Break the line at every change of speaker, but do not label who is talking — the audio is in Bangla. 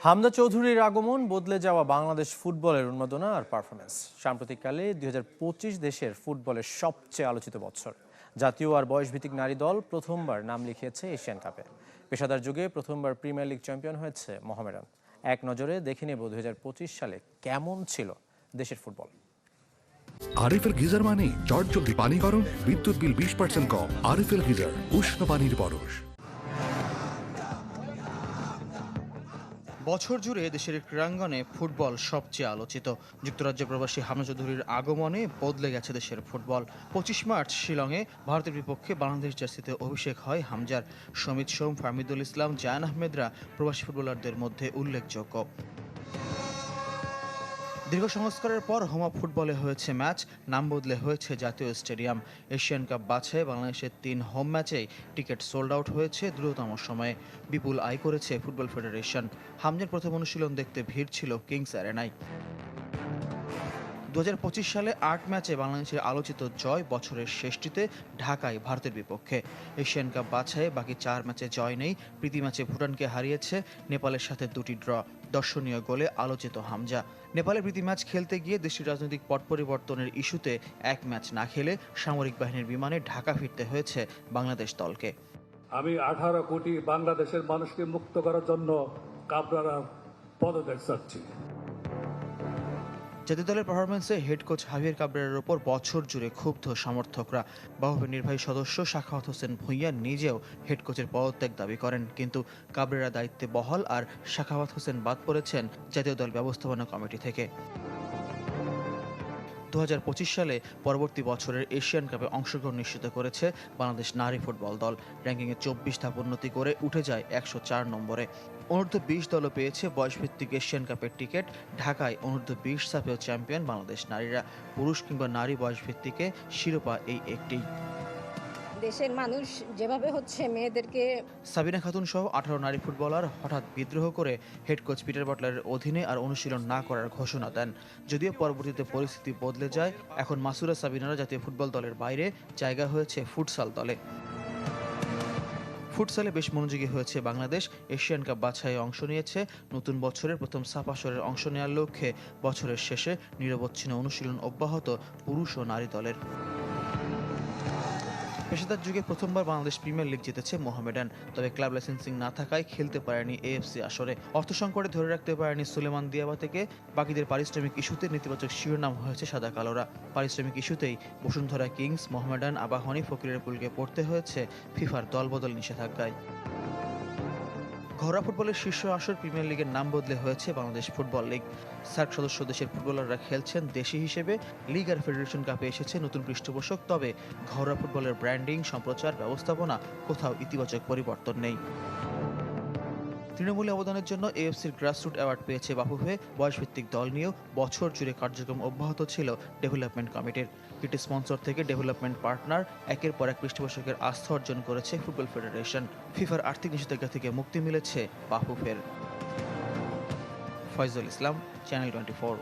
হামজা চৌধুরীর আগমন বদলে যাওয়া বাংলাদেশ ফুটবলের উন্মাদনা আর পারফরমেন্স। সাম্প্রতিককালে ২০২৫ দেশের ফুটবলের সবচেয়ে আলোচিত বছর। জাতীয় আর বয়সভিত্তিক নারী দল প্রথমবার নাম লিখিয়েছে এশিয়ান কাপে। পেশাদার যুগে প্রথমবার প্রিমিয়ার লিগ চ্যাম্পিয়ন হয়েছে মোহামেডান। এক নজরে দেখে নেব ২০২৫ সালে কেমন ছিল দেশের ফুটবল।
আরএফএল গিজার মানে চটজলদি পানি গরম, বিদ্যুৎ বিল 20% কম। আরএফএল গিজার, উষ্ণ পানির পরশ।
বছর জুড়ে দেশের ক্রীড়াঙ্গনে ফুটবল সবচেয়ে আলোচিত। যুক্তরাজ্য প্রবাসী হামজা চৌধুরীর আগমনে বদলে গেছে দেশের ফুটবল। ২৫ মার্চ শিলংয়ে ভারতের বিপক্ষে বাংলাদেশ জার্সিতে অভিষেক হয় হামজার। সমিত সোম, ফাহমিদুল ইসলাম, জায়ান আহমেদরা প্রবাসী ফুটবলারদের মধ্যে উল্লেখযোগ্য। দীর্ঘ সংস্কারের পর হোম অফ ফুটবলে হয়েছে ম্যাচ, নাম বদলে হয়েছে জাতীয় স্টেডিয়াম। এশিয়ান কাপ বাছাই বাংলাদেশের ৩ হোম ম্যাচেই টিকিট সোল্ড আউট হয়েছে দ্রুততম সময়ে। বিপুল আয় করেছে ফুটবল ফেডারেশন। হামজার প্রথম অনুশীলন দেখতে ভিড় ছিল কিংস অ্যারেনায়। ২০২৫ সালে ৮ ম্যাচে বাংলাদেশের আলোচিত জয়, বছরের শেষটিতে ঢাকায় ভারতের বিপক্ষে। এশিয়ান কাপ বাছাইয়ে বাকি ৪ ম্যাচে জয় নেই। প্রীতি ম্যাচে ভুটানকে হারিয়েছে, নেপালের সাথে ২টি ড্র। দর্শনীয় গোলে আলোচিত হামজা। নেপালের প্রীতি ম্যাচ খেলতে গিয়ে দেশটির রাজনৈতিক পট পরিবর্তনের ইস্যুতে এক ম্যাচ না খেলে সামরিক বাহিনীর বিমানে ঢাকা ফিরতে হয়েছে বাংলাদেশ দলকে।
আমি ১৮ কোটি বাংলাদেশের মানুষকে মুক্ত করার জন্য কাবরার পদত্যাগ চাচ্ছি।
জাতীয় দলের পারফরমেন্সে হেড কোচ হাভিয়ের কাবরেরার ওপর বছর জুড়ে ক্ষুব্ধ সমর্থকরা। বাফুফের নির্বাহী সদস্য সাখাওয়াত হোসেন ভূঁইয়া নিজেও হেড কোচের পদত্যাগ দাবি করেন, কিন্তু কাবরেরা দায়িত্বে বহাল আর সাখাওয়াত হোসেন বাদ পড়েছেন জাতীয় দল ব্যবস্থাপনা কমিটি থেকে। ২০২৫ সালে পরবর্তী বছরের এশিয়ান কাপে অংশগ্রহণ নিশ্চিত করেছে বাংলাদেশ নারী ফুটবল দল। র্যাঙ্কিংয়ে ২৪ ধাপ উন্নতি করে উঠে যায় ১০৪ নম্বরে। অনূর্ধ্ব-২০ দলও পেয়েছে বয়সভিত্তিক এশিয়ান কাপের টিকিট। ঢাকায় অনূর্ধ্ব-২০ সাফেও চ্যাম্পিয়ন বাংলাদেশ নারীরা। পুরুষ কিংবা নারী বয়সভিত্তিকে শিরোপা এই একটি।
দেশের মানুষ যেভাবে মেয়েদেরকে।
সাবিনা খাতুন সহ ১৮ নারী ফুটবলার হঠাৎ বিদ্রোহ করে হেড কোচ পিটার বাটলারের অধীনে আর অনুশীলন না করার ঘোষণা দেন। যদিও পরবর্তীতে পরিস্থিতি বদলে যায়। এখন মাসুরা সাবিনারা জাতীয় ফুটবল দলের বাইরে, জায়গা হয়েছে ফুটসাল দলে। ফুটসালে বেশ মনোযোগী হয়েছে বাংলাদেশ। এশিয়ান কাপ বাছাইয়ে অংশ নিয়েছে। নতুন বছরের প্রথম সাফ আসরের অংশ নেওয়ার লক্ষ্যে বছরের শেষে নিরবচ্ছিন্ন অনুশীলন অব্যাহত পুরুষ ও নারী দলের। পেশাদার যুগে প্রথমবার বাংলাদেশ প্রিমিয়ার লিগ জিতেছে মোহামেডান। তবে ক্লাব লাইসেন্সিং না থাকায় খেলতে পারেনি এএফসি আসরে। অর্থ সংকটে ধরে রাখতে পারেনি সুলেমান দিয়াবা থেকে। বাকিদের পারিশ্রমিক ইস্যুতে নেতিবাচক শিরোনাম হয়েছে সাদা কালোরা। পারিশ্রমিক ইস্যুতেই বসুন্ধরা কিংস, মোহামেডান, আবাহনী, ফকিরেরপুলকে পড়তে হয়েছে ফিফার দলবদল নিষেধাজ্ঞায়। ঘরোয়া ফুটবলের শীর্ষ আসর প্রিমিয়ার লিগের নাম বদলে হয়েছে বাংলাদেশ ফুটবল লিগ। সার্ক সদস্য দেশের ফুটবলাররা খেলছেন দেশি হিসেবে। লিগ আর ফেডারেশন কাপে এসেছে নতুন পৃষ্ঠপোষক। তবে ঘরোয়া ফুটবলের ব্র্যান্ডিং, সম্প্রচার, ব্যবস্থাপনা কোথাও ইতিবাচক পরিবর্তন নেই। তৃণমূলে অবদানের জন্য এএফসির গ্রাসরুট অ্যাওয়ার্ড পেয়েছে বাফুফে। বয়সভিত্তিক দল নিয়েও বছর জুড়ে কার্যক্রম অব্যাহত ছিল ডেভেলপমেন্ট কমিটির। কিট স্পন্সর থেকে ডেভেলপমেন্ট পার্টনার, একের পর এক পৃষ্ঠপোষকের আস্থা অর্জন করেছে ফুটবল ফেডারেশন। ফিফার আর্থিক নিষেধাজ্ঞা থেকে মুক্তি মিলেছে বাফুফের। ফয়জুল ইসলাম, চ্যানেল 24।